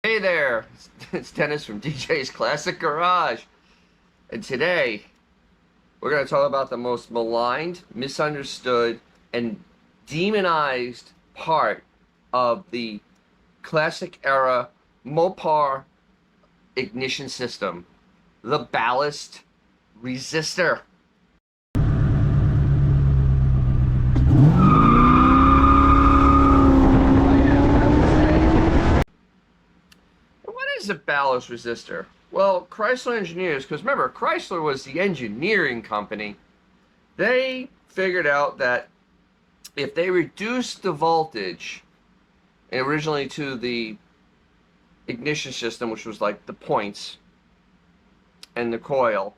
Hey there, it's Dennis from DJ's Classic Garage, and today we're going to talk about the most maligned, misunderstood, and demonized part of the classic era Mopar ignition system, the ballast resistor. What is a ballast resistor? Well, Chrysler engineers, because remember, Chrysler was the engineering company, they figured out that if they reduced the voltage originally to the ignition system, which was like the points and the coil,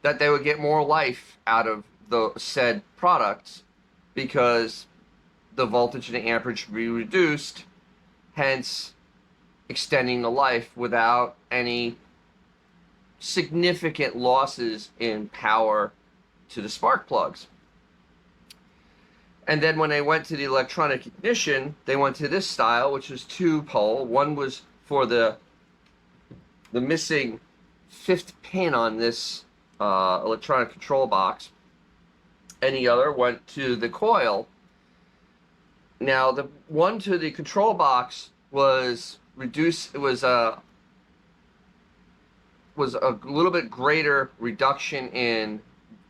that they would get more life out of the said products because the voltage and the amperage would be reduced, hence extending the life without any significant losses in power to the spark plugs. And then when they went to the electronic ignition, they went to this style, which was two pole. One was for the missing fifth pin on this electronic control box, and the other went to the coil. Now the one to the control box was reduced. It was a little bit greater reduction in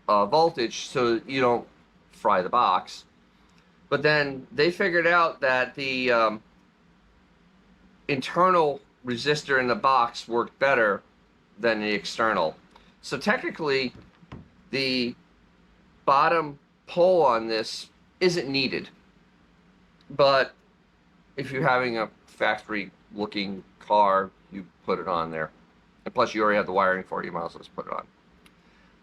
voltage, so you don't fry the box. But then they figured out that the internal resistor in the box worked better than the external. So technically, the bottom pole on this isn't needed. But if you're having a factory-looking car, you put it on there. And plus, you already have the wiring for it. You might as well just put it on.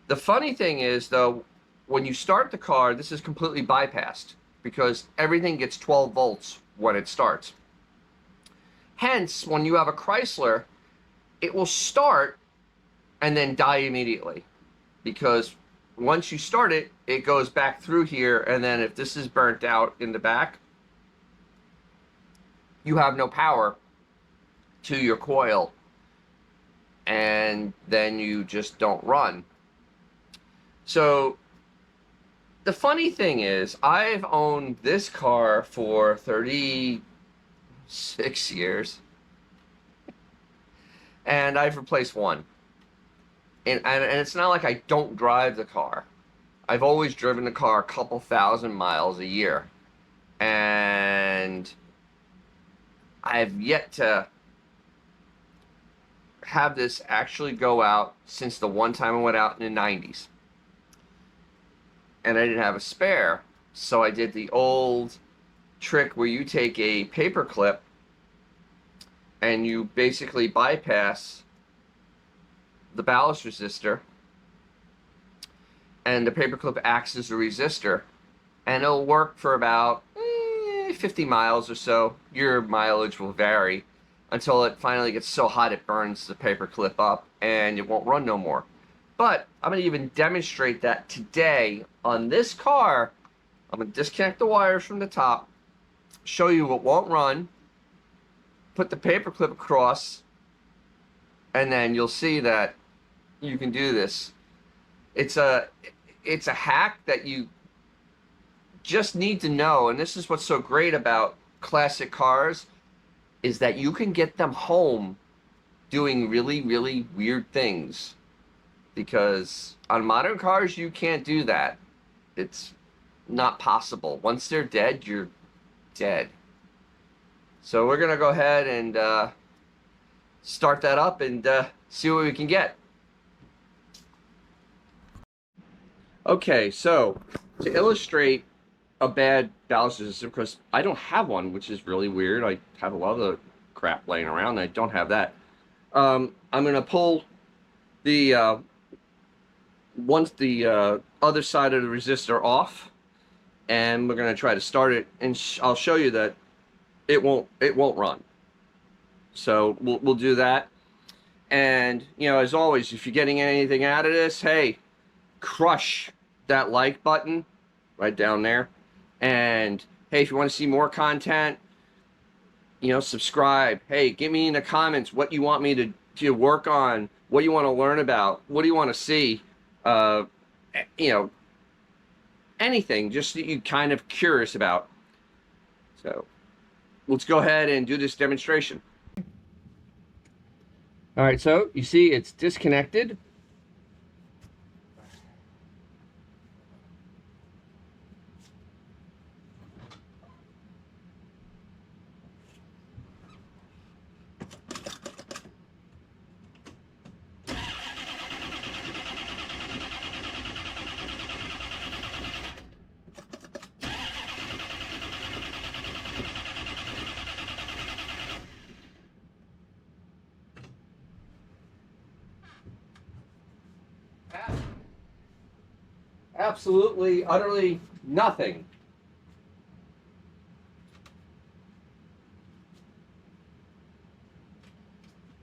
The funny thing is, though, when you start the car, this is completely bypassed because everything gets 12 volts when it starts. Hence, when you have a Chrysler, it will start and then die immediately because once you start it, it goes back through here, and then if this is burnt out in the back, you have no power to your coil, and then you just don't run. So the funny thing is, I've owned this car for 36 years, and I've replaced one. And it's not like I don't drive the car. I've always driven the car a couple thousand miles a year. And I've yet to have this actually go out since the one time I went out in the 90s. And I didn't have a spare. So I did the old trick where you take a paper clip and you basically bypass the ballast resistor, and the paperclip acts as a resistor, and it'll work for about 50 miles or so. Your mileage will vary until it finally gets so hot it burns the paperclip up and it won't run no more. But I'm going to even demonstrate that today on this car. I'm going to disconnect the wires from the top, show you what won't run, put the paperclip across, and then you'll see that you can do this. It's a hack that you just need to know, and this is what's so great about classic cars, is that you can get them home doing really, really weird things. Because on modern cars, you can't do that. It's not possible. Once they're dead, you're dead. So we're going to go ahead and start that up and see what we can get. Okay, so to illustrate a bad ballast resistor, because I don't have one, which is really weird. I have a lot of the crap laying around, and I don't have that. I'm going to pull the once the other side of the resistor off, and we're going to try to start it, and I'll show you that it won't run. So we'll do that. And you know, as always, if you're getting anything out of this, hey, crush that like button right down there. And hey, if you want to see more content, subscribe. Hey, give me in the comments what you want me to work on, what you want to learn about, what do you want to see, uh, you know, anything just that you're kind of curious about. So let's go ahead and do this demonstration. All right, so you see it's disconnected. Absolutely, utterly nothing.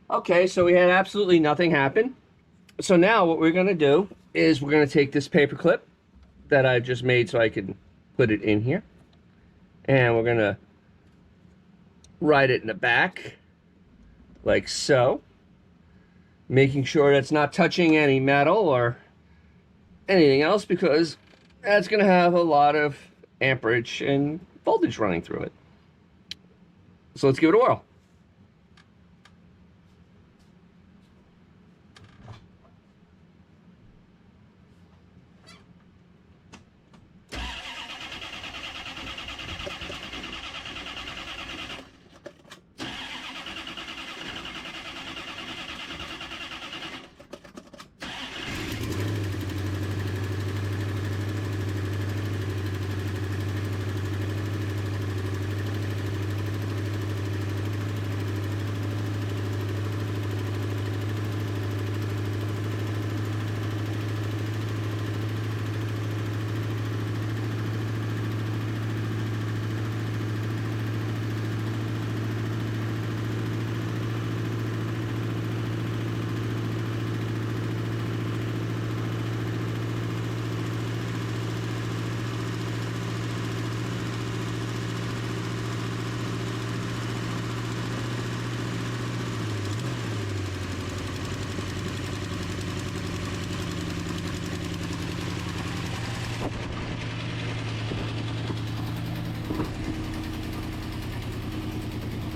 Okay, so we had absolutely nothing happen. So now what we're going to do is we're going to take this paper clip that I just made so I can put it in here. And we're going to ride it in the back like so. Making sure that's not touching any metal or anything else, because that's going to have a lot of amperage and voltage running through it. So let's give it a whirl.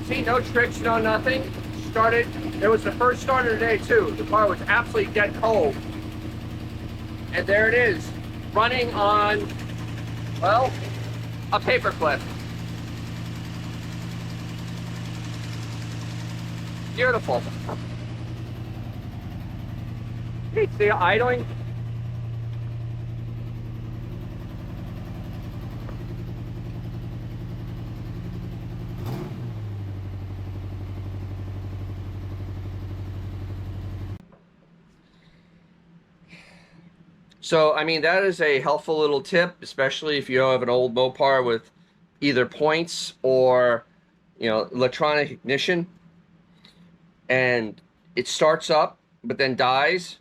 See, no tricks, no nothing. Started, it was the first start of the day too. The car was absolutely dead cold. And there it is, running on, well, a paper clip. Beautiful. See, idling. So, I mean, that is a helpful little tip, especially if you have an old Mopar with either points or, electronic ignition, and it starts up but then dies.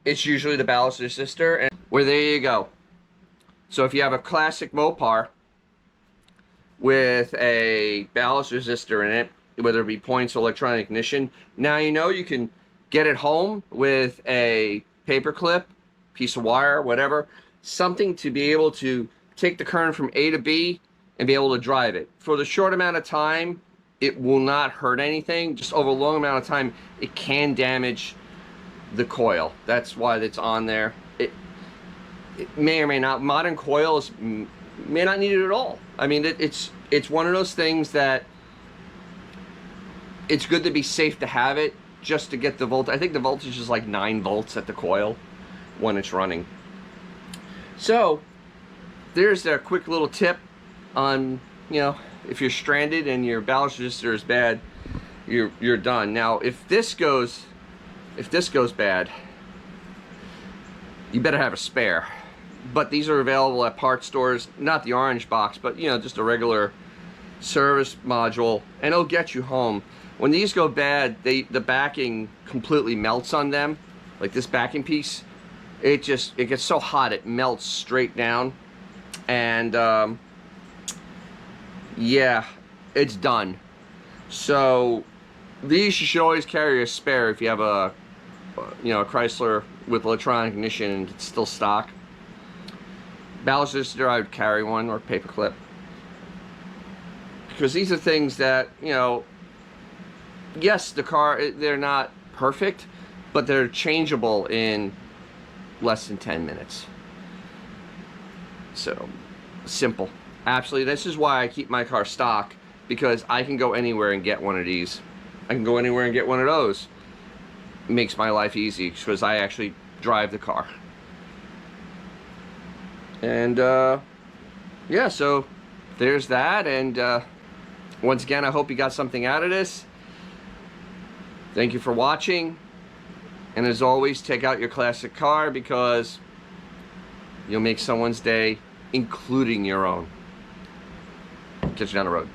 It's usually the ballast resistor, and there you go. So if you have a classic Mopar with a ballast resistor in it, whether it be points or electronic ignition, now you can get it home with a paper clip, piece of wire, whatever, something to be able to take the current from A to B and be able to drive it. For the short amount of time, it will not hurt anything. Just over a long amount of time, it can damage the coil. That's why it's on there. It may or may not. Modern coils may not need it at all. I mean, it's one of those things that it's good to be safe to have it, just to get the voltage. I think the voltage is like 9 volts at the coil when it's running. So there's a quick little tip on, if you're stranded and your ballast resistor is bad, you're done. Now if this goes bad, you better have a spare. But these are available at parts stores, not the orange box, but just a regular service module, and it'll get you home. When these go bad, the backing completely melts on them, like this backing piece. It gets so hot it melts straight down, and yeah, it's done. So these you should always carry a spare if you have a a Chrysler with electronic ignition and it's still stock. Ballast resistor, I would carry one, or paperclip, because these are things that, yes, they're not perfect, but they're changeable in less than 10 minutes. So simple. Absolutely, this is why I keep my car stock, because I can go anywhere and get one of these. I can go anywhere and get one of those. It makes my life easy because I actually drive the car. And yeah, so there's that. And once again, I hope you got something out of this. Thank you for watching. And as always, take out your classic car, because you'll make someone's day, including your own. Catch you down the road.